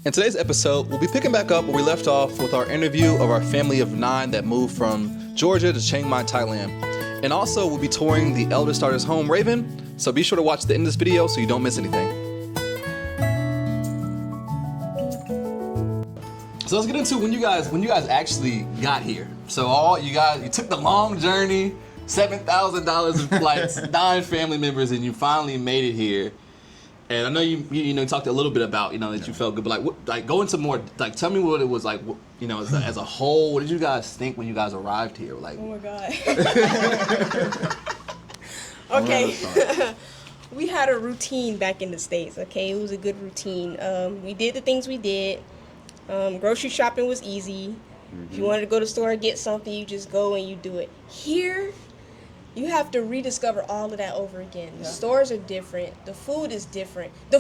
In today's episode, we'll be picking back up where we left off with our interview of our family of 9 that moved from Georgia to Chiang Mai, Thailand. And also, we'll be touring the Eldest starter's home, Raven, so be sure to watch the end of this video so you don't miss anything. So let's get into when you guys actually got here. So you took the long journey, $7,000 in flights, 9 family members, and you finally made it here. And I know you talked a little bit about that you felt good, but go into more, tell me what it was like, as a whole. What did you guys think when you guys arrived here? Oh my God. Okay. We had a routine back in the States. Okay, it was a good routine. We did the things we did. Grocery shopping was easy. If you wanted to go to the store and get something, you just go and you do it. Here, you have to rediscover all of that over again. The stores are different. The food is different. The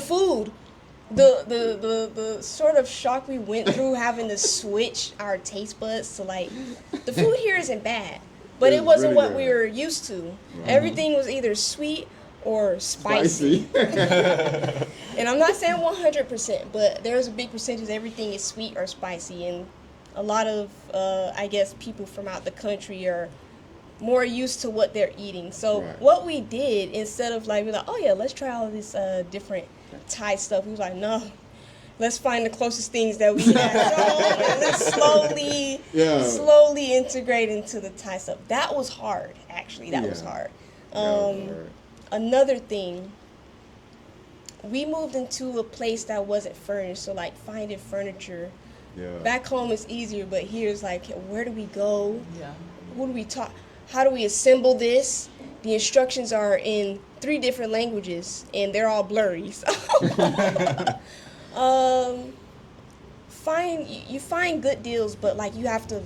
sort of shock we went through having to switch our taste buds to the food here isn't bad, but it wasn't really what we were used to. Right. Everything was either sweet or spicy. And I'm not saying 100%, but there's a big percentage everything is sweet or spicy, and a lot of people from out the country are more used to what they're eating. So what we did, instead of let's try all this different Thai stuff, we was like, no, let's find the closest things that we have and let's slowly integrate into the Thai stuff. That was hard, actually. That was hard. Another thing, we moved into a place that wasn't furnished, so finding furniture. Back home is easier, but here's where do we go? Who do we talk? How do we assemble this? The instructions are in 3 different languages, and they're all blurry. So. You find good deals, but you have to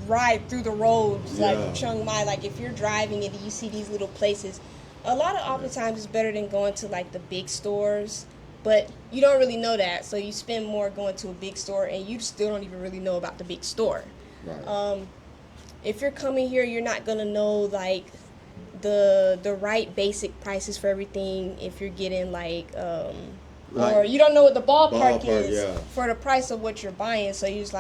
ride through the roads Chiang Mai. If you're driving and you see these little places, a lot of oftentimes it's better than going to the big stores. But you don't really know that, so you spend more going to a big store, and you still don't even really know about the big store. Right. If you're coming here, you're not gonna know the right basic prices for everything. If you're getting or you don't know what the ballpark is for the price of what you're buying, so you're just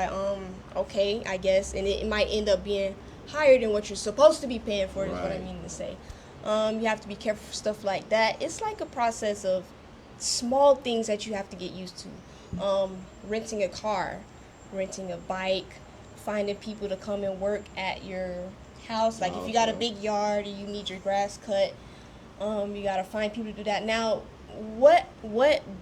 okay, I guess, and it might end up being higher than what you're supposed to be paying for. Is what I mean to say. You have to be careful for stuff like that. It's a process of small things that you have to get used to. Renting a car, renting a bike, finding people to come and work at your house. If you got a big yard or you need your grass cut, you got to find people to do that. Now, what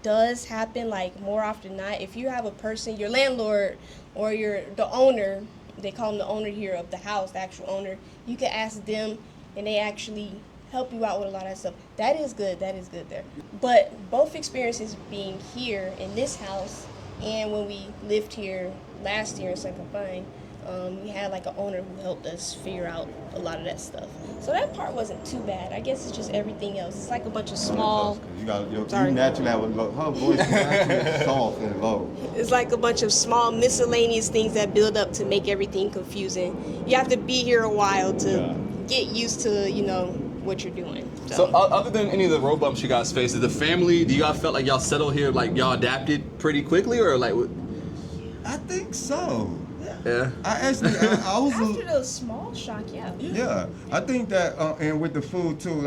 does happen more often than not, if you have a person, your landlord or the owner, they call them the owner here of the house, the actual owner, you can ask them and they actually help you out with a lot of that stuff. That is good there. But both experiences, being here in this house and when we lived here last year in San Confined, we had an owner who helped us figure out a lot of that stuff. So that part wasn't too bad. I guess it's just everything else. It's a bunch of small. You naturally have her voice is naturally soft and low. It's a bunch of small miscellaneous things that build up to make everything confusing. You have to be here a while to get used to what you're doing. So other than any of the road bumps you guys faced, do you guys felt like y'all settled here, y'all adapted pretty quickly, or I think so. Yeah. I was after the small shock, Yeah, I think that, and with the food too.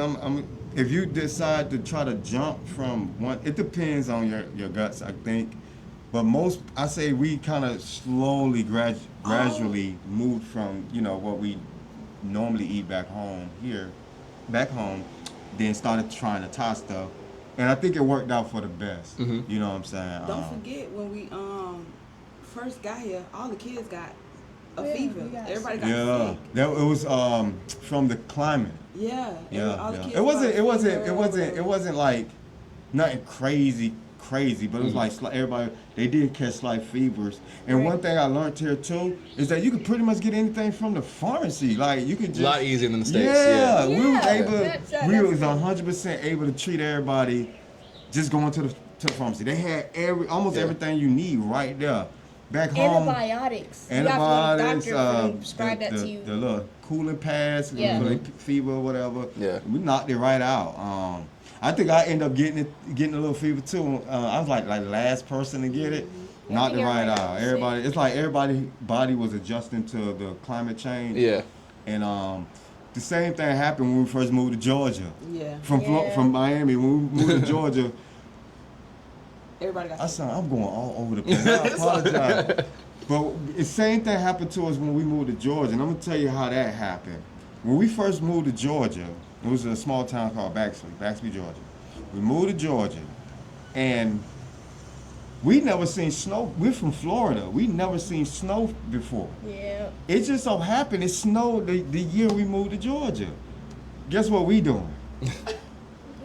If you decide to try to jump from one, it depends on your guts, I think. But I say we kind of slowly, gradually moved from what we normally eat back home, then started trying the Thai stuff, and I think it worked out for the best. Mm-hmm. You know what I'm saying? Don't forget when we first got here, all the kids got a fever. Everybody got sick. It was from the climate. All the kids it wasn't nothing crazy, but it was everybody, they did catch slight fevers. And one thing I learned here too is that you could pretty much get anything from the pharmacy. You could just, a lot easier than the States. We was 100% able to treat everybody just going to the pharmacy. They had almost everything you need right there. Back home, antibiotics. Prescribe that to you. The little cooling pads for the fever or whatever. Yeah, we knocked it right out. I think I ended up getting a little fever too. I was like the last person to get it, Not the hear right right eye. now. Everybody, it's like everybody body was adjusting to the climate change. Yeah. And the same thing happened when we first moved to Georgia. Yeah. From Miami, when we moved to Georgia, Everybody got I'm going all over the place. I apologize. But the same thing happened to us when we moved to Georgia, and I'm gonna tell you how that happened. When we first moved to Georgia, it was a small town called Baxby, Georgia. We moved to Georgia, and we never seen snow. We're from Florida. We never seen snow before. Yeah. It just so happened it snowed the year we moved to Georgia. Guess what we doing?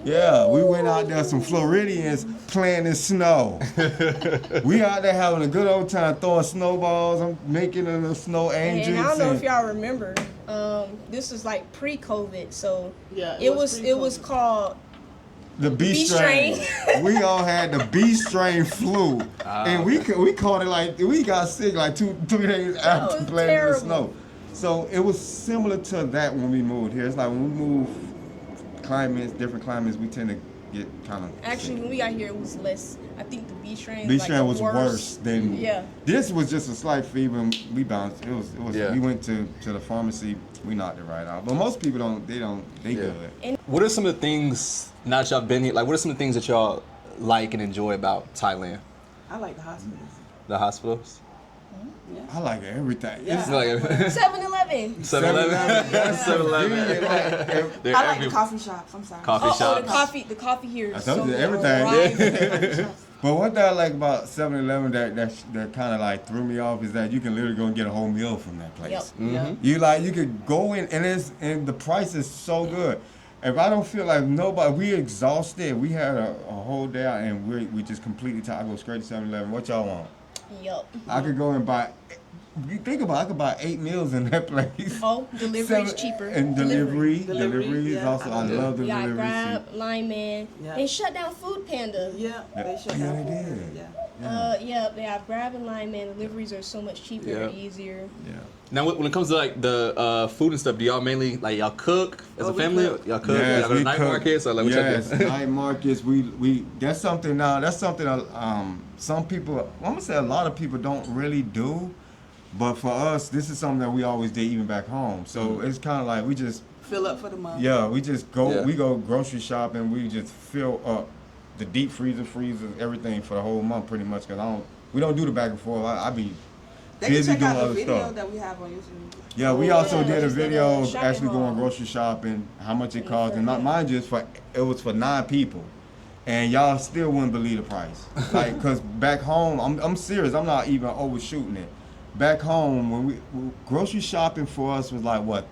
Yeah, we went out there, some Floridians playing in snow. We out there having a good old time throwing snowballs. I'm making a snow angels. And I don't know if y'all remember, this was like pre-COVID, so Yeah, it was called the B strain. We all had the B strain flu, and we caught it like we got sick like 2-3 days after was playing in the terrible. snow. So it was similar to that when we moved here. It's like when we move different climates, we tend to get kind of Actually, when we got here, it was less. I think the B strain. B strain was worse than. Yeah. This was just a slight fever. And we bounced. It was. Yeah. We went to the pharmacy. We knocked it right out. But most people don't. They good. What are some of the things, now that y'all been here, like what are some of the things that y'all like and enjoy about Thailand? I like the hospitals. The hospitals? I like everything. Yeah. It's Like 7-Eleven. 7-Eleven? That's 7-Eleven. like, They're I like every- the coffee shops. I'm sorry. Coffee Oh, shops. the coffee here is I told so you, good. everything. Right. But one thing I like about 7-Eleven that kind of like threw me off is that you can literally go and get a whole meal from that place. Yep. Yeah. You could go in and the price is so good. If I don't feel like we exhausted, we had a whole day out and we just completely tired. I go straight to 7-Eleven. What y'all want? Yup. I could go and buy. You think about it, I could buy 8 meals in that place. Oh, delivery's cheaper. And delivery is yeah. also. I love the You got delivery. Grab, Line Man. Yeah. They shut down Food Panda. Yeah. They shut Yeah, down. they did. Yeah. Yeah, they have Grab and Line Man. Deliveries are so much cheaper Yeah. and easier. Yeah. Now, when it comes to like the food and stuff, do y'all mainly like y'all cook as a we family? cook. Y'all cook? Yes, y'all go to we night cook. markets? Or like what y'all Yes, do? night markets. We that's something now. That's something some people. I'm gonna say a lot of people don't really do, but for us, this is something that we always did even back home. So it's kind of like we just Fill up for the month. we just go Yeah. we go grocery shopping. We just fill up the deep freezer, everything for the whole month pretty much. Cause we don't do the back and forth. I be They can busy check doing out the other video stuff. that we have on YouTube. Yeah, we Oh, also yeah, did a just did a video shopping actually going haul. grocery shopping, how much it Yeah, cost, and not yeah. mind you, it was for 9 people, and y'all still wouldn't believe the price. Like, cause back home, I'm serious, I'm not even overshooting it. Back home, when grocery shopping for us was like what,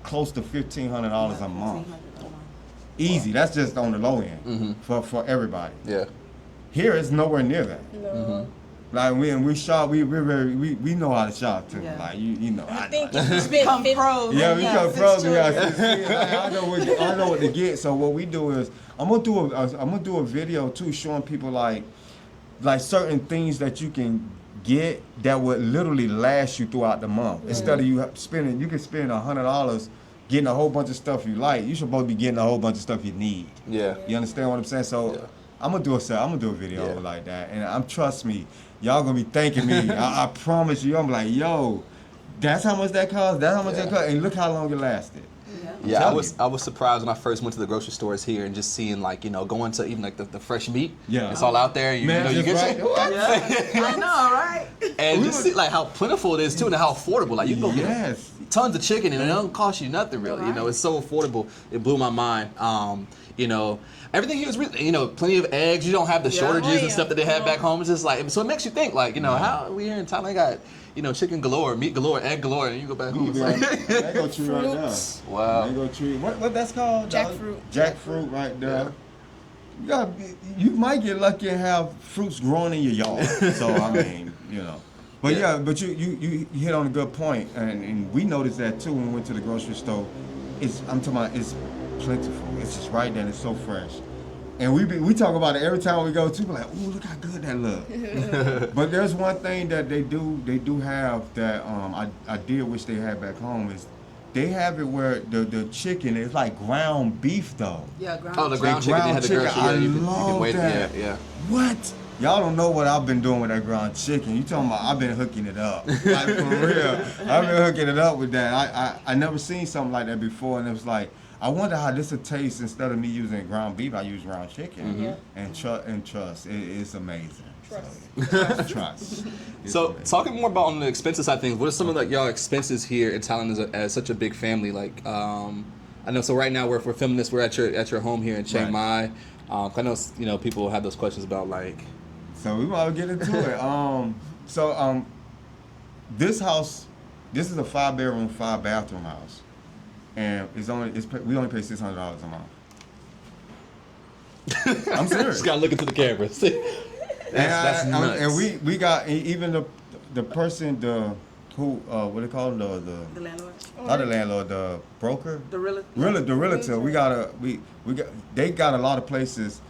close to $1,500 a month, easy. That's just on the low end for everybody. Yeah. Here it's nowhere near that. No. Like we shop, we know how to shop too. Yeah. Like you know. I think if you spend Come 50, pros. Yeah, we come six pros. children. Yeah, I know what to get. So what we do is I'm gonna do a video too, showing people like certain things that you can get that would literally last you throughout the month. Instead of you can spend $100 getting a whole bunch of stuff you like. You supposed to be getting a whole bunch of stuff you need. Yeah. You understand what I'm saying? So Yeah. I'm gonna do a video Yeah. like that, and trust me, y'all gonna be thanking me. I promise you. I'm like, yo, that's how much that cost. That's how much that cost, and look how long it lasted. Yeah, Tell I was surprised when I first went to the grocery stores here and just seeing like, going to even like the fresh meat. Yeah. It's all out there. You Man, you just get right. What? Yeah. I know, right? and just see like how plentiful it is too and how affordable. Like you can go get Yes. tons of chicken and it don't cost you nothing really. Right. It's so affordable. It blew my mind. Everything here is really, plenty of eggs. You don't have the Yeah. shortages Oh, and yeah. stuff that they have No. back home. It's just like, so it makes you think like, how we here in Thailand got, chicken galore, meat galore, egg galore, and you go back home. It's like, Mango tree right there. Fruits. wow. Mango tree. What that's called? dog? Jackfruit. Jackfruit right there. You might get lucky and have fruits growing in your yard. So I mean, But but you hit on a good point, and we noticed that too when we went to the grocery store. It's plentiful. It's just right there. And it's so fresh. And we talk about it every time we go to. We're like, ooh, look how good that look. But there's one thing that they do have that I did wish they had back home is they have it where the chicken is like ground beef though. Yeah, ground. Oh, the ground chicken. They had the chicken. ground chicken. I You can love wait. that. Yeah. What? y'all don't know what I've been doing with that ground chicken. You talking about I've been hooking it up. Like, for real. I've been hooking it up with that. I never seen something like that before, and it was like, I wonder how this would taste instead of me using ground beef. I use ground chicken. And trust. It's amazing. Trust. So talking more about on the expenses side of things, what are some of like y'all expenses here in Thailand as such a big family? Like, I know. So right now we're filming this. We're at your home here in Chiang Mai. I know people have those questions about like. So we want to get into it. This house, this is a 5-bedroom, 5-bathroom house, and we only pay $600 a month. I'm serious. Just gotta look into the camera. That's nuts. And we got even the person who what they call the landlord. Not the landlord, the broker. The realtor. The realtor. They got a lot of places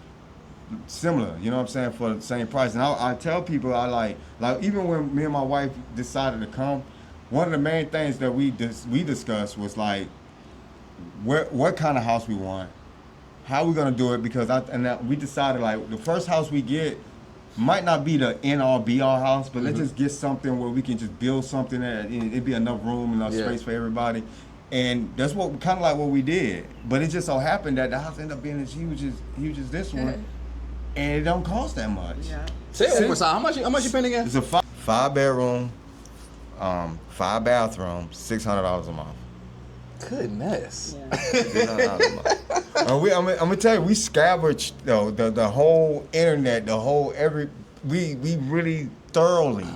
similar, you know what I'm saying, for the same price. And I tell people, like even when me and my wife decided to come, one of the main things that we discussed was like what kind of house we want, how we gonna do it, because we decided like the first house we get might not be the end-all be-all house, but let's just get something where we can just build something that it'd be enough room, enough space for everybody. And that's what kind of like what we did. But it just so happened that the house ended up being as huge as this one, and it don't cost that much. Yeah. Say it one more time. How much you paying again? It's a 5-bedroom, 5-bathroom, $600 a month. Goodness. Yeah. I'm gonna tell you, we scavenged the whole internet, we really thoroughly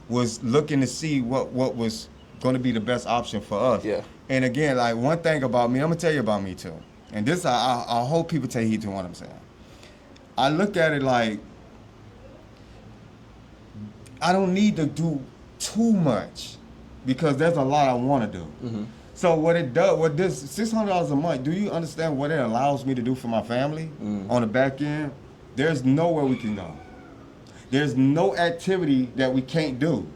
was looking to see what was going to be the best option for us. Yeah. And again, like one thing about me, I'm gonna tell you about me too. And this, I hope people take heed to what I'm saying. I look at it like I don't need to do too much because there's a lot I want to do. Mm-hmm. So what this $600 a month, do you understand what it allows me to do for my family on the back end? There's nowhere we can go. There's no activity that we can't do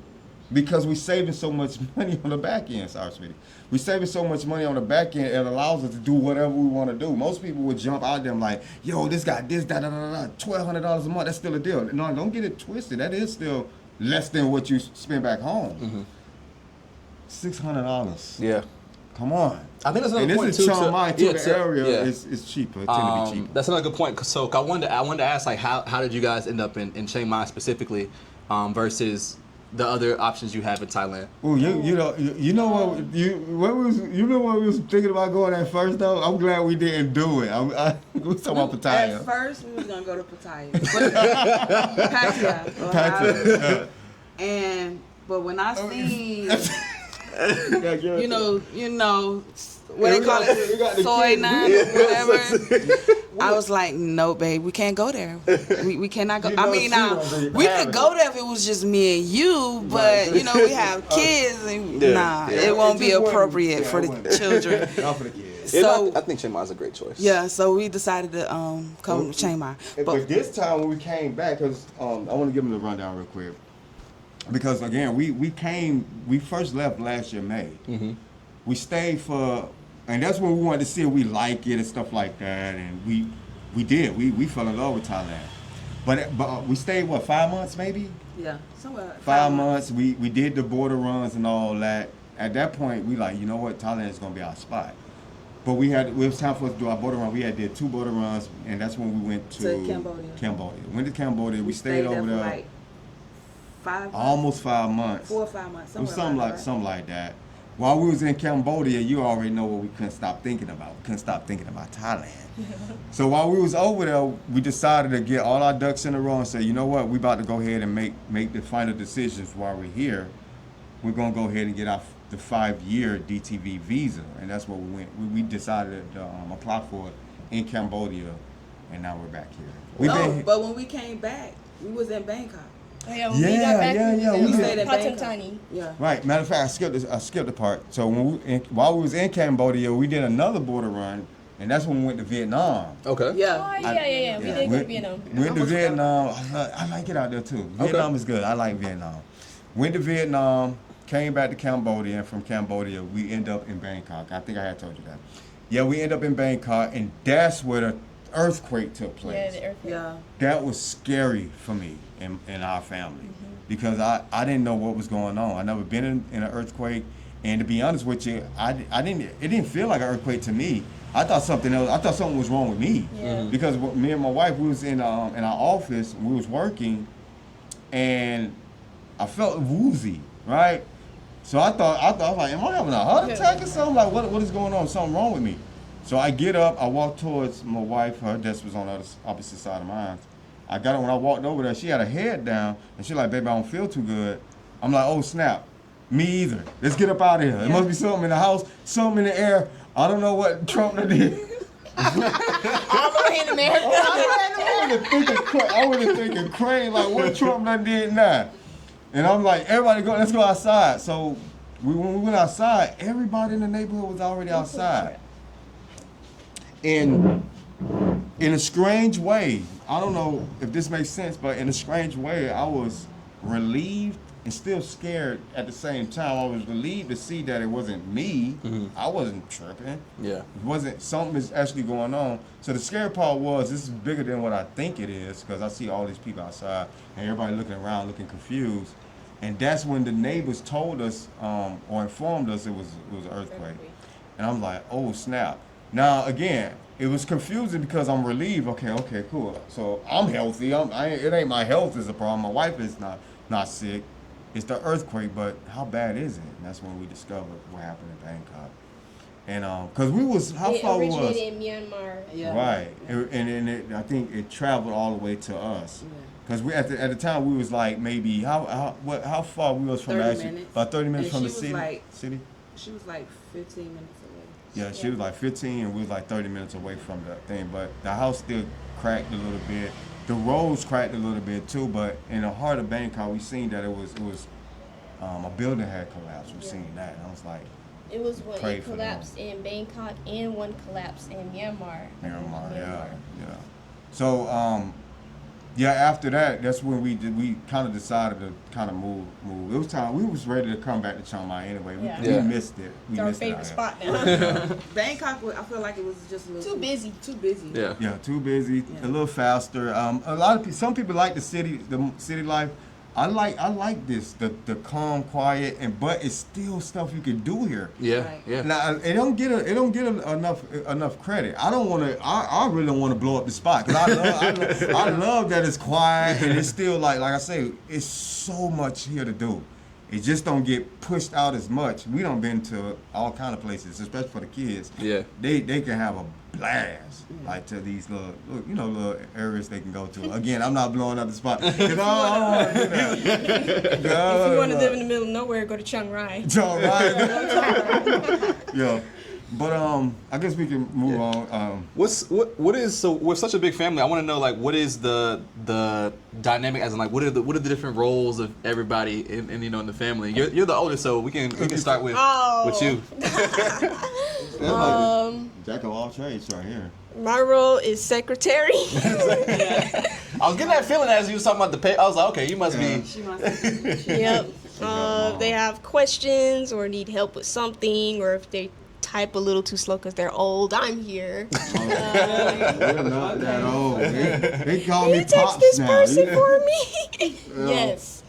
because we're saving so much money on the back end. Sorry, sweetie. We're saving so much money on the back end, it allows us to do whatever we want to do. Most people would jump out there like, yo, this got this, $1,200 a month, that's still a deal. No, don't get it twisted. That is still less than what you spend back home. $600. Yeah. Come on. I think that's another point too. too. Chiang Mai too. The area is cheaper. It tend to be cheaper. That's another good point. So I wanted to ask, like, how did you guys end up in Chiang Mai specifically, versus the other options you have in Thailand? Oh, you know what we was thinking about going at first though. I'm glad we didn't do it. We was talking about Pattaya. At first, we was gonna go to Pattaya. Pattaya. But when I seen. You know, what they call it, soy nine or whatever. I was like, no, babe, we can't go there. We cannot go. I mean, now we could go there if it was just me and you, but we have kids, and it won't be appropriate for the children. So I think Chiang Mai is a great choice. Yeah, so we decided to come to Chiang Mai. But this time when we came back, because I want to give them the rundown real quick. Because again, we first left last year May. Mm-hmm. We stayed and that's when we wanted to see if we like it and stuff like that, and we did. We fell in love with Thailand. But we stayed 5 months maybe? Yeah, somewhere. 5 months. We did the border runs and all that. At that point, we like, you know what, Thailand is gonna be our spot. But it was time for us to do our border run. We did 2 border runs, and that's when we went to Cambodia. Went to Cambodia. We stayed over there. Like 5 months? Almost 5 months. 4 or 5 months. Something like that. While we was in Cambodia, you already know what we couldn't stop thinking about. We couldn't stop thinking about Thailand. So while we was over there, we decided to get all our ducks in a row and say, you know what, we about to go ahead and make the final decisions while we're here. We're gonna go ahead and get the 5-year DTV visa, and that's what we went. We decided to apply for it in Cambodia, and now we're back here. But when we came back, we was in Bangkok. Yeah, we got back, we stayed in Bangkok. Tiny. Yeah. Right. Matter of fact, I skipped the part. So while we was in Cambodia, we did another border run, and that's when we went to Vietnam. Okay. Yeah. Oh, yeah. We did go to Vietnam. Went to Vietnam. I like it out there too. Vietnam is good. I like Vietnam. Went to Vietnam, came back to Cambodia, and from Cambodia, we end up in Bangkok. I think I had told you that. Yeah, we end up in Bangkok, and that's where the earthquake took Yeah, place. the earthquake. Yeah. That was scary for me and our family because I didn't know what was going on. I never been in an earthquake, and to be honest with you, I didn't. It didn't feel like an earthquake to me. I thought something else. I thought something was wrong with me because me and my wife, we was in our office, we was working, and I felt woozy, right? So I thought I was like, am I having a heart attack or something? Like, what is going on? Something wrong with me. So I get up, I walk towards my wife. Her desk was on the opposite side of mine. I got her when I walked over there. She had her head down, and she's like, "Baby, I don't feel too good." I'm like, "Oh snap, me either. Let's get up out of here. It must be something in the house, something in the air. I don't know what Trump did." All the way in America. I wasn't thinking crazy, like what Trump done did now. And I'm like, everybody go, let's go outside. So when we went outside, everybody in the neighborhood was already outside. And in a strange way, I don't know if this makes sense, but in a strange way, I was relieved and still scared at the same time. I was relieved to see that it wasn't me. I wasn't tripping. Yeah. It wasn't, something is actually going on. So the scary part was, this is bigger than what I think it is, because I see all these people outside and everybody looking around, looking confused. And that's when the neighbors told us, or informed us it was an earthquake. And I'm like, oh snap. Now again, it was confusing because I'm relieved. Okay, cool. So I'm healthy. It ain't my health is the problem. My wife is not sick. It's the earthquake, but how bad is it? And that's when we discovered what happened in Bangkok. And because we was, how far we was? It originated in Myanmar. Yeah. Right. And I think it traveled all the way to us. Because we at the time we was like maybe how far we was from 30 actually minutes. about 30 minutes And from the she was city. like- City. She was like 15 minutes away. Yeah, she was like 15 and we was like 30 minutes away from the thing. But the house still cracked a little bit. The roads cracked a little bit too. But in the heart of Bangkok, we seen that it was a building had collapsed. We seen that. And I was like, It was one Pray it for collapsed in Bangkok and one collapsed in Myanmar. Myanmar, yeah. So yeah, after that, that's when we kind of decided to kind of move. It was time. We was ready to come back to Chiang Mai anyway. We missed it. It's our favorite spot now. Bangkok, I feel like it was just a little Too busy. Too busy. Yeah. Yeah, too busy. A little faster. A lot of people. Some people like the city life. I like this, the calm, quiet, but it's still stuff you can do here. Yeah. Right. Yeah. Now it don't get enough credit. I don't want to. I really don't want to blow up the spot because I love that it's quiet and it's still like I say, it's so much here to do. It just don't get pushed out as much. We done been to all kind of places, especially for the kids. Yeah. They can have a blast, like to these little areas they can go to. Again, I'm not blowing up the spot. If you want to live in the middle of nowhere, go to Chiang Mai. Yeah. But I guess we can move on. What is so we're such a big family. I want to know like what is the dynamic as in like what are the different roles of everybody in in the family. You're the oldest, so we can start with you. Jack of all trades right here. My role is secretary. I was getting that feeling as you was talking about the pay. I was like, okay, you must be. She must be. Yep. They have questions or need help with something, or if they type a little too slow because they're old, I'm here. We're not that old. They call Can me you text Pops this now. person for me? Yes.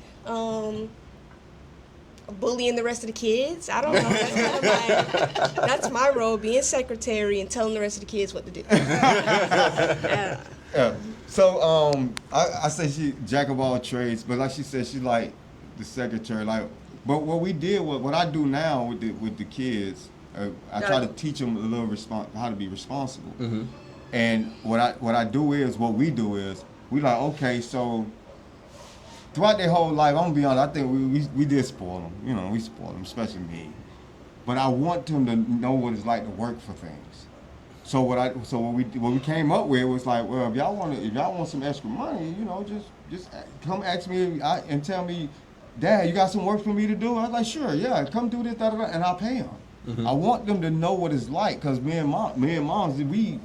Bullying the rest of the kids. I don't know. That's my role, being secretary and telling the rest of the kids what to do. Yeah. So I say she jack of all trades, but like she said, she like the secretary. Like, but what we did, what I do now with the kids, I try to teach them a little how to be responsible. Mm-hmm. And what we do is we like, okay, so throughout their whole life, I'm gonna be honest, I think we did spoil them. We spoiled them, especially me. But I want them to know what it's like to work for things. So what we came up with was like, well, if y'all want some extra money, just come ask me and tell me, Dad, you got some work for me to do? I was like, sure, yeah, come do this, and I'll pay them. Mm-hmm. I want them to know what it's like, because me and moms,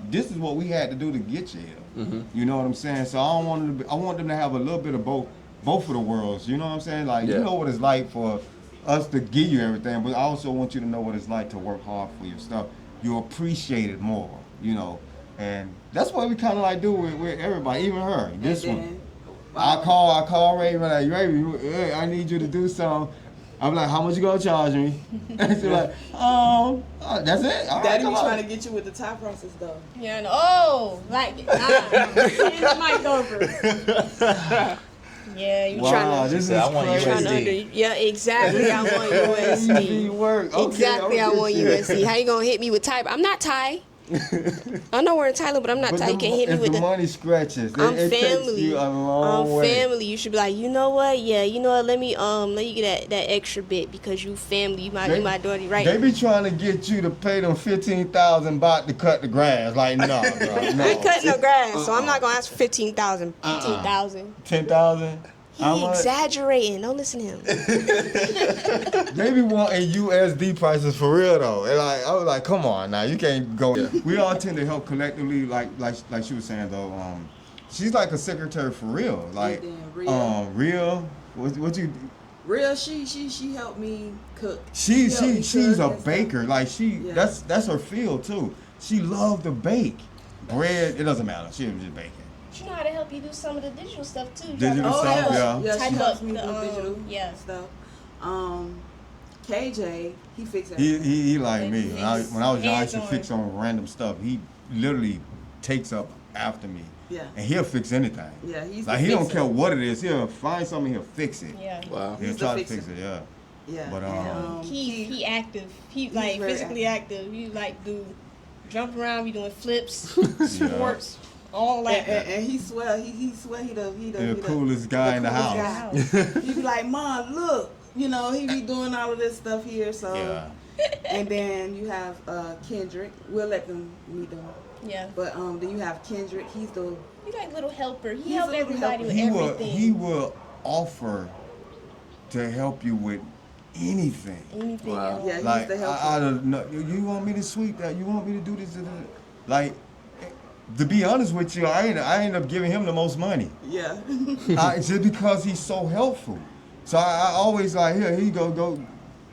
this is what we had to do to get you here. Mm-hmm. You know what I'm saying? So I want them to have a little bit of both of the worlds. You know what I'm saying? Like, you know what it's like for us to give you everything, but I also want you to know what it's like to work hard for your stuff. You appreciate it more, And that's what we kind of like do with everybody, even her. This And one. then, I call Raven, like, Raven, hey, I need you to do something. I'm like, how much you gonna charge me? And she's like, that's it? All right, Daddy be come on. trying to get you with the tie process though. Yeah, and hand the mic over. Yeah, you Wow, trying to. this is I want crazy. USD. Yeah, exactly. I want Easy USD. work. Okay, Exactly, I okay. want USD. How you gonna hit me with Thai? I'm not Thai. I know we're in Thailand, but I'm not But Thai. You can't hit me if with the the. money scratches, I'm it takes family. you a long I'm way. family. You should be like, you know what? Yeah, you know what? Let you get that extra bit because you family. You my daughter, right? They be trying to get you to pay them 15,000 baht to cut the grass. Like, no, bro, no. I ain't cutting no grass, so I'm not gonna ask for 15,000. 15,000. 10,000. He exaggerating. Don't listen to him. They be wanting USD prices for real though. And like, I was like, come on now, you can't go. Yeah. We all tend to help collectively, like she was saying though. She's like a secretary for real. Like, real. What you? Real, she helped me cook. She's a and baker. stuff. Like Yeah. that's her field too. She loved to bake. Bread, it doesn't matter. She was just baking. She know how to help you do some of the digital stuff too. Digital Oh stuff, yeah, yeah. she Type helps up me the, do digital yeah. stuff. KJ, he fixes He like me. When I was young, I used to Hands-on. fix on random stuff. He literally takes up after me. Yeah. And he'll fix anything. Yeah, he's Like, the he don't fixer. care what it is. He'll find something, he'll fix it. Yeah. Wow. He'll He's try the to fix fixer. it, yeah. Yeah. But, and, He active. He like very physically active. He like do jump around. Be doing flips, Yeah. sports, all like that. and he swear he The coolest guy in the house. He be like, Mom, look, he be doing all of this stuff here. So, Yeah. and then you have Kendrick. We'll let them meet them. Yeah. But then you have Kendrick. He's the He like little helper. He He's help a little everybody with He everything. will offer to help you with anything. Anything. Wow. else. yeah. He's Like, the helper. I don't know. You want me to sweep that? You want me to do this? Like, to be honest with you, I end up giving him the most money. Yeah. Just because he's so helpful. So I always like, here you go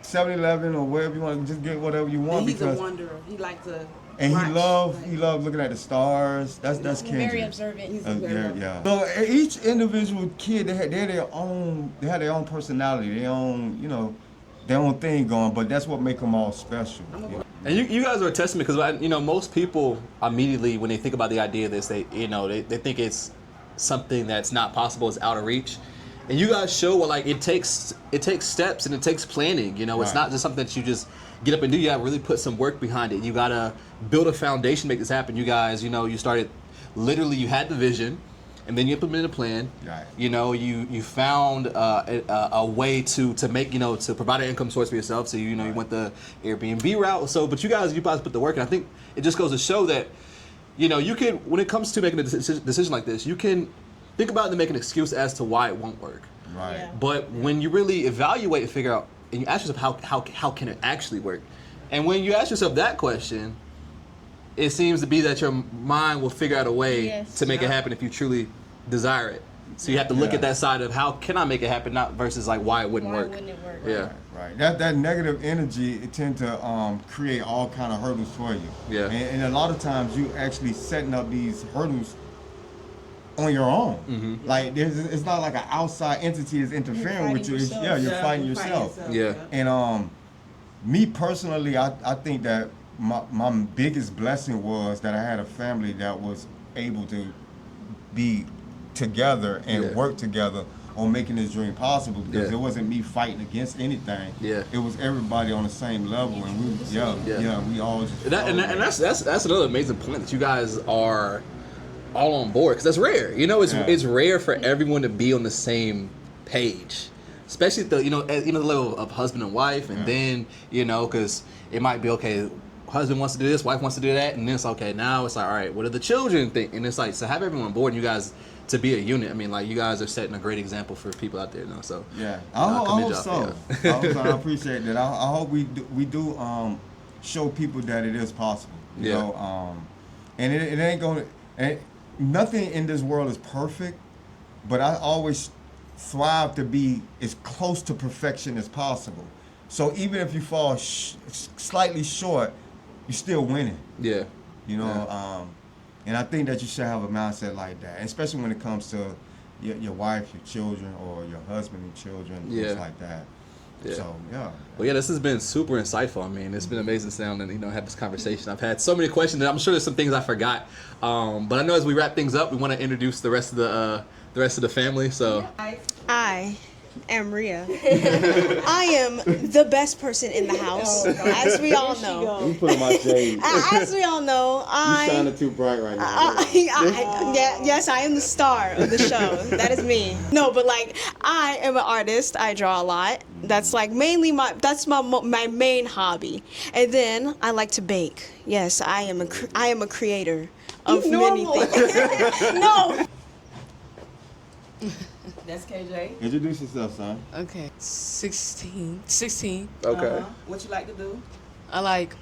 7-Eleven or wherever you want, just get whatever you want. And he's because a wanderer. He like to. and watch, he loved looking at the stars. That's Kendrick. Very observant. He's Yeah, very yeah. So each individual kid, they had their own personality, their own thing going. But that's what make them all special. And you guys are a testament because most people immediately when they think about the idea of this, they think it's something that's not possible, it's out of reach. And you guys show what like it takes steps and it takes planning. It's Right. not just something that you just get up and do. You gotta really put some work behind it. You gotta build a foundation to make this happen. You guys, you started literally. You had the vision, and then you implemented a plan. Right. You found a way to make to provide an income source for yourself. So you went the Airbnb route. So, but you guys put the work, and I think it just goes to show that you can, when it comes to making a decision like this, you can think about it and make an excuse as to why it won't work. Right. Yeah. But when you really evaluate and figure out, and you ask yourself how can it actually work, and when you ask yourself that question, it seems to be that your mind will figure out a way Yes. to make it happen if you truly desire it. So you have to look at that side of how can I make it happen, not versus like why it wouldn't Why work. wouldn't it work? Yeah. Right. That negative energy, it tend to create all kind of hurdles for you. Yeah. And a lot of times you actually setting up these hurdles on your own. Mm-hmm. Like it's not like an outside entity is interfering with you. fighting yourself. You're fighting yourself. Yeah. And me personally, I think that my biggest blessing was that I had a family that was able to be together and work together on making this dream possible, because it wasn't me fighting against anything. Yeah. It was everybody on the same level, and we all just. And that's another amazing point that you guys are all on board, because that's rare. It's rare for everyone to be on the same page, especially at the level of husband and wife, and then because it might be okay. Husband wants to do this, wife wants to do that, and then it's okay. Now it's like, all right, what do the children think? And it's like, so have everyone on board, and you guys to be a unit. I mean, like, you guys are setting a great example for people out there, So yeah, I hope so. I appreciate that. I hope we do show people that it is possible. You know, and it ain't gonna. Nothing in this world is perfect, but I always thrive to be as close to perfection as possible. So even if you fall slightly short, you're still winning. Yeah. And I think that you should have a mindset like that, especially when it comes to your wife, your children, or your husband and children, things like that. Yeah. So, yeah. Well, yeah, this has been super insightful. I mean, it's been amazing sound and, have this conversation. I've had so many questions, and I'm sure there's some things I forgot. But I know as we wrap things up, we want to introduce the rest of the family. So, I am Ria. I am the best person in the house, as we all know. You put on my shade. As we all know, You shining too bright right now. Yes, I am the star of the show. That is me. No, but like, I am an artist. I draw a lot. That's like mainly my main hobby. And then I like to bake. Yes, I am a creator of many things. No. That's KJ. Introduce yourself, son. Okay, 16. okay. What you like to do? I like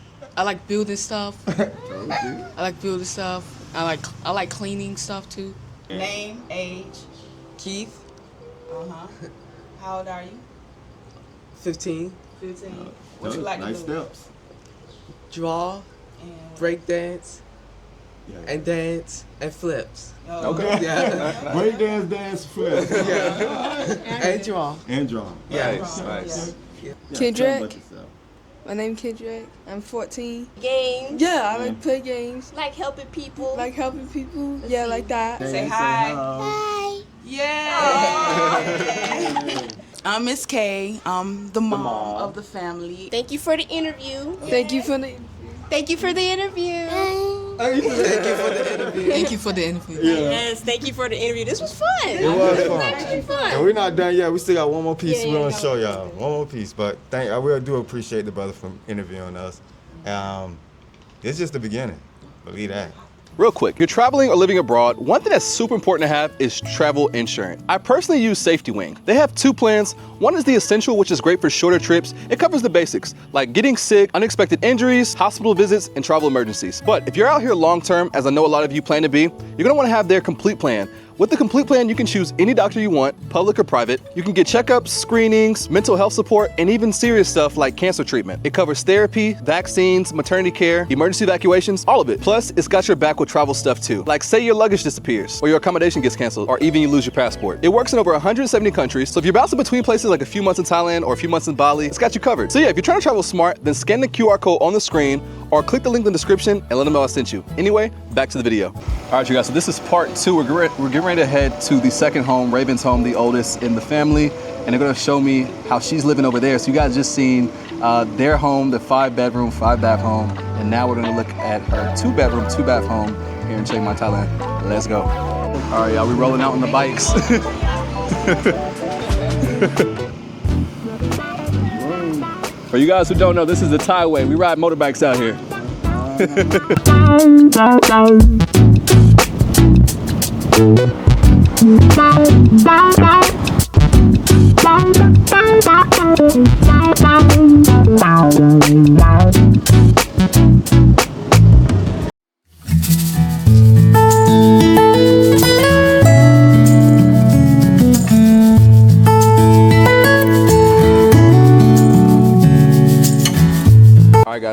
building stuff. I like building stuff. I like cleaning stuff too. Name, age. Keith, How old are you? 15. 15. What you like to Nice do? steps. Draw, And break dance, and dance and flips. Okay. Yeah. Break dance, flip. And draw. And draw. Nice. Kendrick. My name's Kendrick. I'm 14. Games. Yeah, I like to play games. Like helping people. Like helping people. Yeah, like that. Say hi. Hi. Yeah. I'm Miss K. I'm the mom of the family. Thank you for the interview. Thank you for the Thank you for the interview. Thank you for the interview. Yes, thank you for the interview. This was fun. It was fun. Actually fun. And we're not done yet. We still got one more piece Yeah, we want yeah. to show y'all. One more piece. But I really do appreciate the brother for interviewing us. It's just the beginning. Believe that. Real quick, you're traveling or living abroad, one thing that's super important to have is travel insurance. I personally use Safety Wing. They have two plans. One is the Essential, which is great for shorter trips. It covers the basics, like getting sick, unexpected injuries, hospital visits, and travel emergencies. But if you're out here long term, as I know a lot of you plan to be, you're gonna wanna have their Complete Plan. With the Complete Plan, you can choose any doctor you want, public or private. You can get checkups, screenings, mental health support, and even serious stuff like cancer treatment. It covers therapy, vaccines, maternity care, emergency evacuations, all of it. Plus, it's got your back with travel stuff too. Like say your luggage disappears, or your accommodation gets canceled, or even you lose your passport. It works in over 170 countries, so if you're bouncing between places like a few months in Thailand or a few months in Bali, it's got you covered. So yeah, if you're trying to travel smart, then scan the QR code on the screen, or click the link in the description and let them know I sent you. Anyway, back to the video. All right, you guys, so this is part two. We're getting ready to head to the second home, Raven's home, the oldest in the family, and they're gonna show me how she's living over there. So you guys just seen their home, the 5-bedroom, 5-bath home, and now we're gonna look at her 2-bedroom, 2-bath home here in Chiang Mai, Thailand. Let's go. All right, y'all, we rolling out on the bikes. For you guys who don't know, this is the Thai way. We ride motorbikes out here.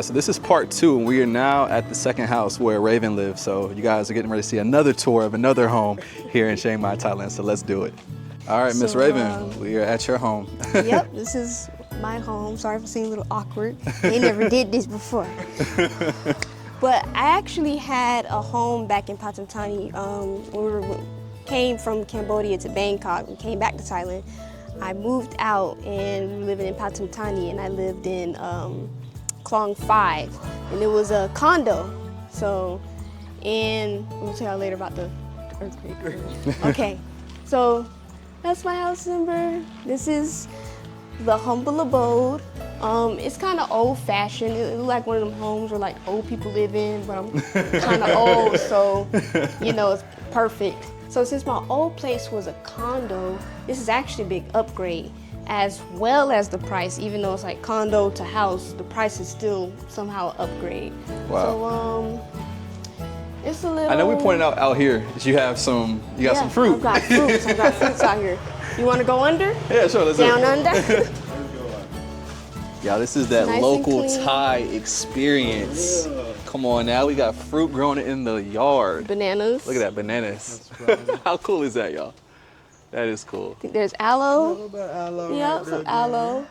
So this is part two, and we are now at the second house where Raven lives. So you guys are getting ready to see another tour of another home here in Chiang Mai, Thailand. So let's do it. All right, Miss Raven, we are at your home. Yep, this is my home. Sorry for seeming a little awkward. They never did this before. But I actually had a home back in Pathum Thani. When we came from Cambodia to Bangkok and came back to Thailand. I moved out and we were living in Pathum Thani, and I lived in Klong 5, and it was a condo. So, and we'll tell y'all later about the earthquake. Okay, so that's my house number. This is the humble abode. It's kind of old-fashioned. It looks like one of them homes where like old people live in, but I'm kind of old, so you know it's perfect. So since my old place was a condo, this is actually a big upgrade, as well as the price. Even though it's like condo to house, the price is still somehow an upgrade. Wow. So it's a little. I know we pointed out here that you have some fruit. I've got fruits. I've got fruits out here. You want to go under? Yeah, sure. Let's Down do it. under. Yeah, this is that Nice and local clean. Thai experience. Come on now, we got fruit growing in the yard. Bananas. Look at that, bananas. How cool is that, y'all? That is cool. I think there's aloe. A little bit of aloe. Yeah, right some there, aloe.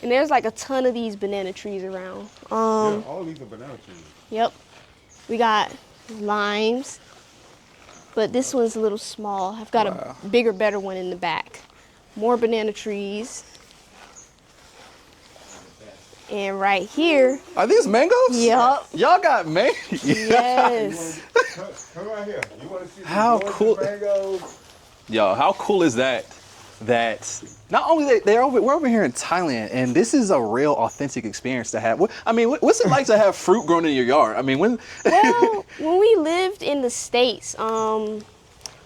And there's like a ton of these banana trees around. Yeah, all these are banana trees. Yep. We got limes, but this one's a little small. I've got a bigger, better one in the back. More banana trees. And right here, Are these mangoes? Yup. Y'all got mangoes? yes. Come right here. You want to see How the cool- mangoes? Yo, how cool is that? That not only we're over here in Thailand, and this is a real authentic experience to have. I mean, what's it like to have fruit grown in your yard? I mean, when Well, when we lived in the States,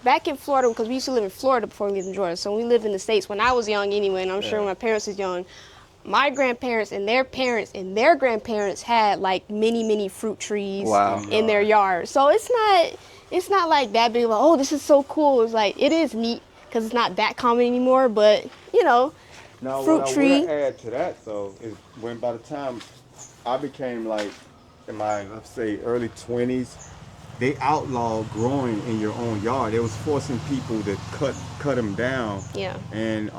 back in Florida, because we used to live in Florida before we lived in Georgia. So we lived in the States when I was young anyway, and I'm sure when my parents was young. My grandparents and their parents and their grandparents had like many fruit trees Wow. in their yard. So it's not like that big. Like, oh, this is so cool. It's like it is neat because it's not that common anymore. But you know, Now, fruit what tree. I would add to that, though, is when by the time I became like in my, let's say, early 20s, they outlawed growing in your own yard. They was forcing people to cut them down, Yeah. and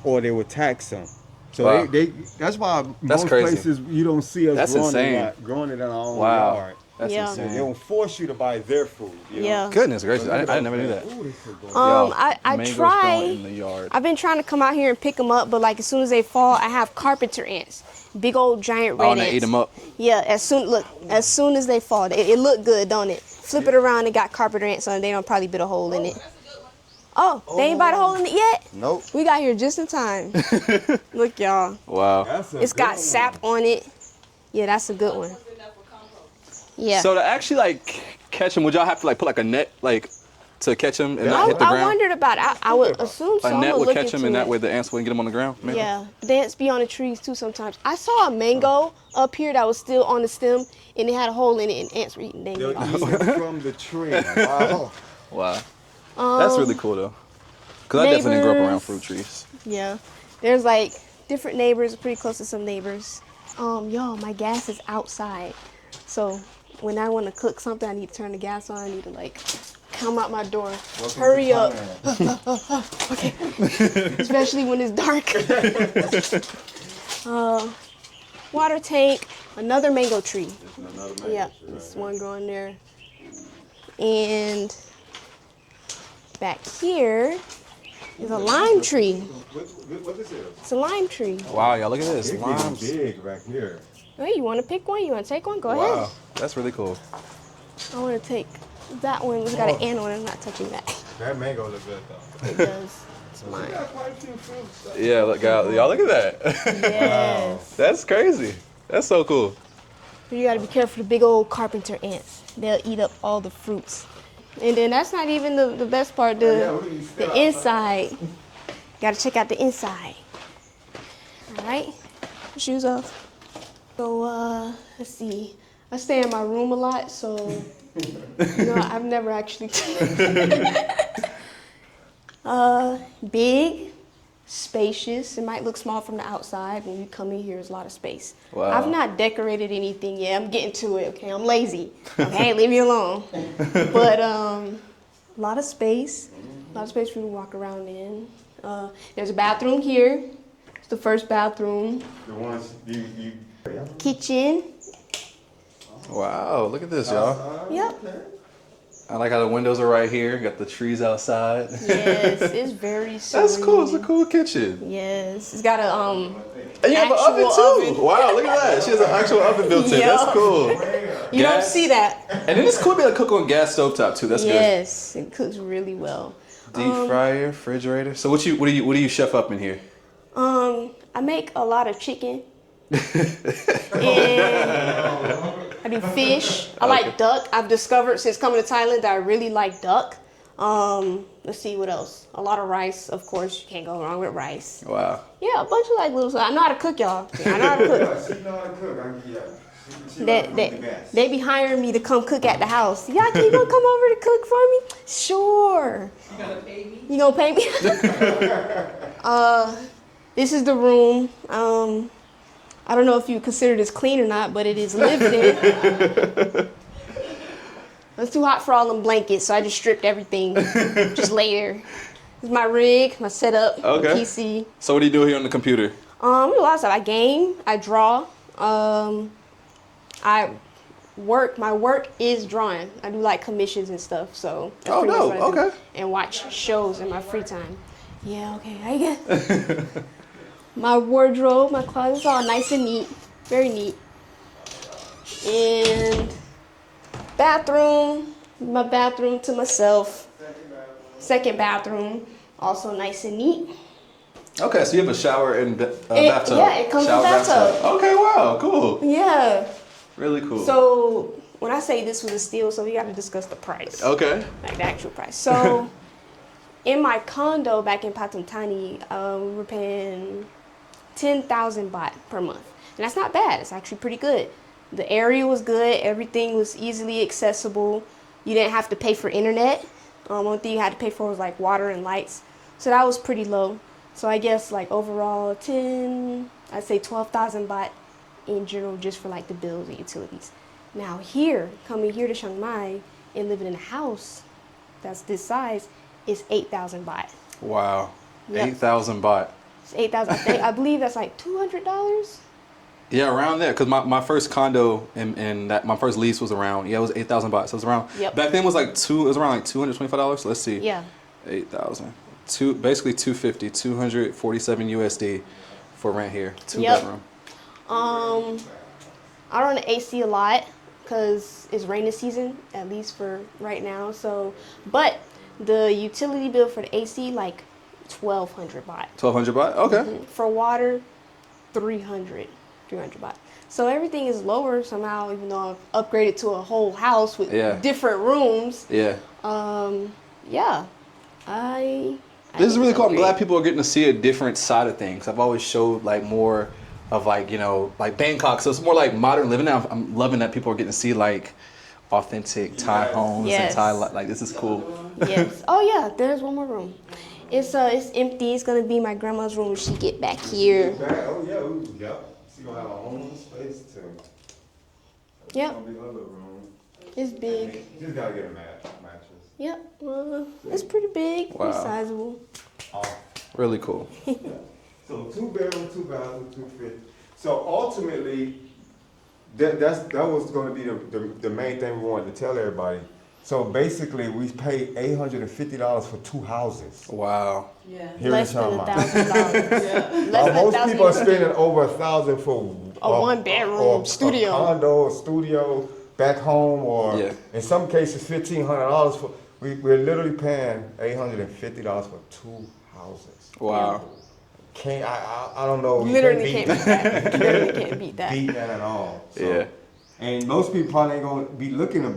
or they would tax them. So Wow. they that's why That's most crazy. places you don't see us That's growing insane. growing it in our own Wow. yard. That's Yeah. They insane. don't force you to buy their food. You know? Yeah. Goodness gracious, I never knew that. Ooh, this is good. Yo, I mangoes try. growing in the yard. I've been trying to come out here and pick them up, but like as soon as they fall, I have carpenter ants, big old giant red Oh, and ants. they eat them up. Yeah, as soon as they fall, it look good, don't it? Flip it around, it got carpenter ants on it. They don't probably bit a hole in it. Oh, they ain't bite a hole in it yet? Nope. We got here just in time. Look, y'all. Wow. That's a It's good got one. sap on it. Yeah, that's a good one. Yeah. So to actually like catch them, would y'all have to like put like a net like to catch them and not hit the I ground? wondered about it. I would assume so. A I'm net gonna would look catch them, into and that it. way the ants wouldn't get them on the ground. Maybe? Yeah, but the ants be on the trees too sometimes. I saw a mango up here that was still on the stem, and it had a hole in it, and ants were eating it. They'll eat it from the tree. Wow. Wow. That's really cool though. Cause I definitely grew up around neighbors. fruit trees. Yeah, there's like different neighbors, pretty close to some neighbors. Y'all, my gas is outside, so when I want to cook something, I need to turn the gas on. I need to like come out my door. Hurry up. Okay. Especially when it's dark. Water tank, another mango tree. Yeah, there's one growing there. And back here is a lime tree. What is it? It's a lime tree. Wow, y'all look at this. It's Limes. getting big back here. Hey, you want to pick one? You want to take one? Go Wow, ahead. that's really cool. I want to take that one. It's got an ant on it. I'm not touching that. That mango looks good though. It does. It's mine. Got quite a few fruits. Yeah, look, y'all look at that. Yes. That's crazy. That's so cool. But you got to be careful of the big old carpenter ants. They'll eat up all the fruits. And then that's not even the best part. The inside. Got to check out the inside. All right. Shoes off. So, let's see. I stay in my room a lot, so, you know, I've never actually. Big, spacious. It might look small from the outside. When you come in here, there's a lot of space. Wow. I've not decorated anything yet. I'm getting to it, okay? I'm lazy. Okay, leave me alone. But a lot of space. A lot of space for you to walk around in. There's a bathroom here. It's the first bathroom. The ones you Kitchen. Wow, look at this, y'all. Yep. I like how the windows are right here. Got the trees outside. Yes, it's very serene. That's cool. It's a cool kitchen. Yes, it's got a And you have an oven actual too. oven. Wow, look at that. She has an actual oven built in. Yep. That's cool. You don't Gas. see that. And then it's cool to be able to cook on gas stovetop too. That's Yes, it cooks really well. good. Deep fryer, refrigerator. So what do you chef up in here? I make a lot of chicken. And I do fish. I like duck. I've discovered since coming to Thailand that I really like duck. Let's see what else. A lot of rice, of course. You can't go wrong with rice. Wow. Yeah, a bunch of like little stuff. I know how to cook, y'all. I know how to cook. She know how to cook. She know how to cook the best. They be hiring me to come cook at the house. Y'all can you gonna come over to cook for me? Sure. You gonna pay me? You gonna pay me? This is the room. I don't know if you consider this clean or not, but it is lived in. It's too hot for all them blankets, so I just stripped everything. Just lay there. This is my rig, my setup, my PC. So what do you do here on the computer? I do a lot of stuff. I game, I draw. I work. My work is drawing. I do like commissions and stuff. So that's pretty much what I do. And watch shows in my free time. Yeah, okay, I guess. My wardrobe, my closet's all nice and neat, very neat. And bathroom, my bathroom to myself. Second bathroom, also nice and neat. Okay, so you have a shower and bathtub. Yeah, it comes with bathtub. Okay, wow, cool. Yeah. Really cool. So when I say this was a steal, so we got to discuss the price. Okay. Like the actual price. So in my condo back in Patumtani, we were paying 10,000 baht per month. And that's not bad. It's actually pretty good. The area was good. Everything was easily accessible. You didn't have to pay for internet. One thing you had to pay for was like water and lights. So that was pretty low. So I guess like overall I'd say 12,000 baht in general just for like the bills and utilities. Now here, coming here to Chiang Mai and living in a house that's this size is 8,000 baht. Wow. Yep. 8,000 baht. It's 8,000. I believe that's like $200. Yeah, around there. Cause my first condo and that my first lease was around. Yeah, it was 8,000 baht. So it was around. Yep. Back then it was around like $225. So let's see. Yeah. 8,000. Basically 250, 247 USD for rent here. Two Yep. bedroom. I run the AC a lot because it's rainy season, at least for right now. So, but the utility bill for the AC like 1,200 baht. 1,200 baht. Okay. For water, 300 baht. So everything is lower somehow, even though I've upgraded to a whole house with different rooms. Yeah. Yeah. This is really cool. I'm glad people are getting to see a different side of things. I've always showed like more of like, you know, like Bangkok. So it's more like modern living now. I'm loving that people are getting to see like authentic Thai homes and Thai, like this is cool. Yes. Oh yeah, there's one more room. It's empty. It's gonna be my grandma's room when she get back here. Oh yeah, She's gonna have her own space too. Yep. It's gonna be her little room. It's big. You just gotta get a mattress. Yep. It's pretty big. Wow. It's sizable. Really cool. So 2 bedroom, 2 bathroom, 250. So ultimately, that was going to be the main thing we wanted to tell everybody. So basically, we paid $850 for 2 houses. Wow. Yeah. Here Less in than Chiang Mai. $1,000. Most people are spending over $1,000 for A one-bedroom studio. a condo, a studio, back home, or in some cases $1,500 for. We're literally paying $850 for 2 houses. Wow. I don't know. Literally can't beat that. Literally can't beat that. Beat that at all. So, Yeah. And most people probably ain't gonna be looking to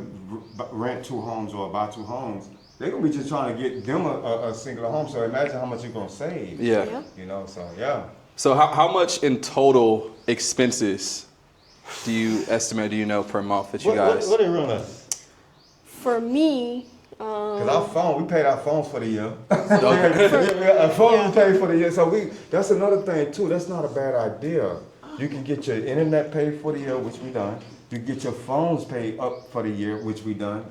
rent 2 homes or buy 2 homes. They're gonna be just trying to get them a singular home. So imagine how much you're gonna save. Yeah. You know. So yeah. So how much in total expenses do you estimate, do you know, per month that you guys? What are real us? For me, Cause our phone, we paid our phones for the year. Our phone we paid for the year. So that's another thing too. That's not a bad idea. You can get your internet paid for the year, which we done. You get your phones paid up for the year, which we done.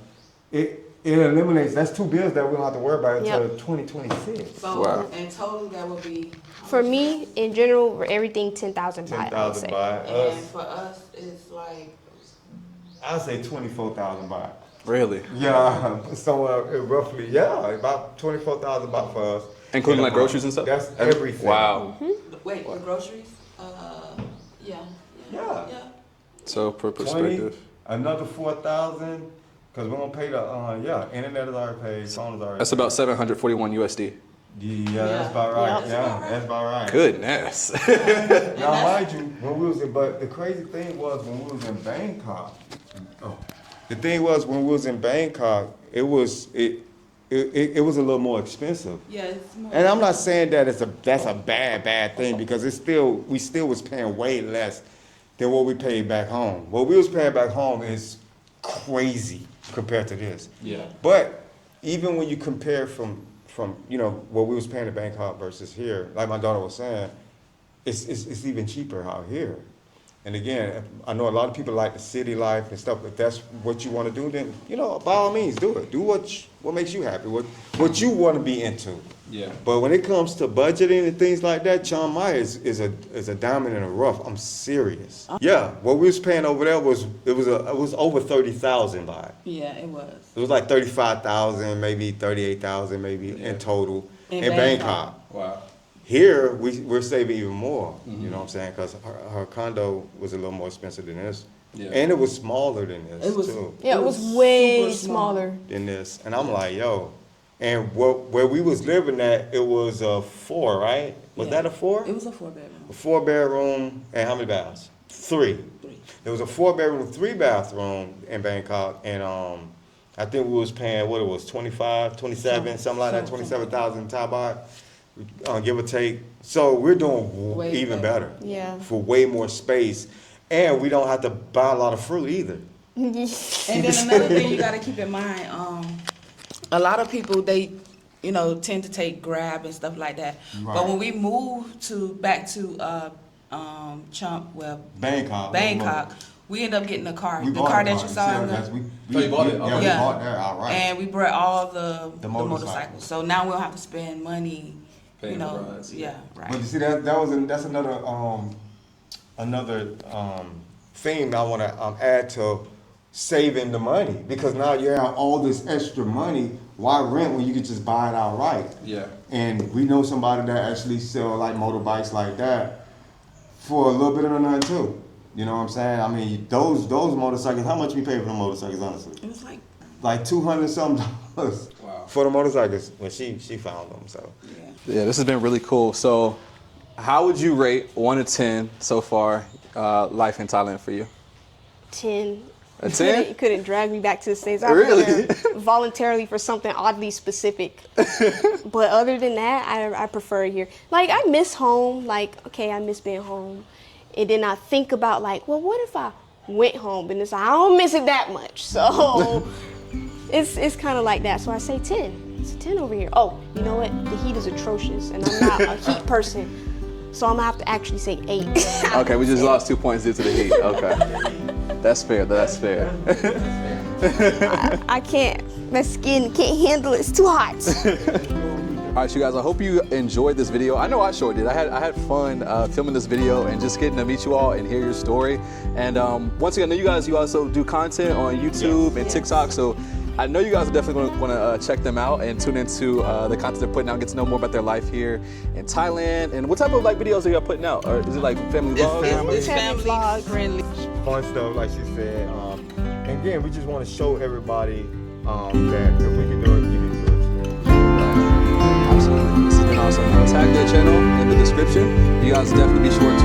It eliminates, that's 2 bills that we don't have to worry about until 2026. So in total, that would be. for me, in general, for everything 10,000 baht. I would 10,000 say. baht. And for us, it's like. I'd say 24,000 baht. Really? Yeah, somewhere roughly, about 24,000 baht for us. Including like groceries and stuff? That's everything. Wow. Wait, the groceries? Yeah. So per 20, perspective. another 4,000, because we're gonna pay the internet is already paid, phone is already That's paid. about 741 USD. Yeah, that's about right. Yep. That's about right. Goodness. Now, mind you, when we was in, but the crazy thing was when we was in Bangkok. The thing was when we was in Bangkok, it was a little more expensive. Yeah, it's more. And I'm not saying that that's a bad thing, because we still was paying way less than what we paid back home. What we was paying back home is crazy compared to this. Yeah. But even when you compare from what we was paying in Bangkok versus here, like my daughter was saying, it's even cheaper out here. And again, I know a lot of people like the city life and stuff. If that's what you want to do, then by all means, do it. Do what makes you happy. What you want to be into. Yeah. But when it comes to budgeting and things like that, Chiang Mai is a diamond in the rough. I'm serious. Yeah, what we was paying over there was over 30,000 by. Yeah, it was. It was like 35,000, maybe 38,000, maybe in total in Bangkok. Wow. Here we're saving even more. You know what I'm saying? Because her condo was a little more expensive than this, and it was smaller than this too. Yeah, it was way smaller than this. And I'm like, yo. And where we was living at, it was a 4, right? Was that a 4? It was a 4-bedroom. A 4-bedroom, and how many baths? 3. There was a 4-bedroom, 3-bathroom in Bangkok, and I think we was paying, what it was, 25, 27, something like that, 27,000 Thai baht, give or take. So we're doing Way even better. Yeah. For way more space, and we don't have to buy a lot of fruit either. And then another thing you got to keep in mind, a lot of people, they, tend to take Grab and stuff like that. Right. But when we moved back to Bangkok, we ended up getting a car. The car that you saw. You bought it? Okay. We bought that outright. And we brought all the motorcycles. So now we don't have to spend money. Paying the rides. Yeah, right. But you see, that's another theme I want to add to saving the money, because now you have all this extra money. Why rent when you could just buy it outright? Yeah. And we know somebody that actually sell like motorbikes like that for a little bit of nothing too. You know what I'm saying? I mean, those motorcycles. How much we pay for the motorcycles, honestly? It was like $200-something. Wow. For the motorcycles when she found them. So yeah, this has been really cool. So, how would you rate 1 to 10 so far, life in Thailand for you? 10. A 10? You couldn't drag me back to the States. I Really? went there voluntarily for something oddly specific. But other than that, I prefer it here. Like, I miss home. Like, okay, I miss being home. And then I think about, like, well, what if I went home? And it's like, I don't miss it that much. So it's kind of like that. So I say 10. It's a 10 over here. Oh, you know what? The heat is atrocious, and I'm not a heat person. So I'm going to have to actually say 8. Okay, we just lost 2 points due to the heat. Okay. That's fair. That's fair. I can't. My skin can't handle it. It's too hot. All right, you guys, I hope you enjoyed this video. I know I sure did. I had fun filming this video and just getting to meet you all and hear your story. And once again, I know you also do content on YouTube and TikTok, so I know you guys are definitely going to check them out and tune into the content they're putting out, get to know more about their life here in Thailand. And what type of videos are y'all putting out? Or is it like family vlogs? It's family friendly. fun stuff, like she said. And again, we just want to show everybody that if we can do it, you can do it. Absolutely. This has been awesome. I'll tag their channel in the description. You guys definitely be sure to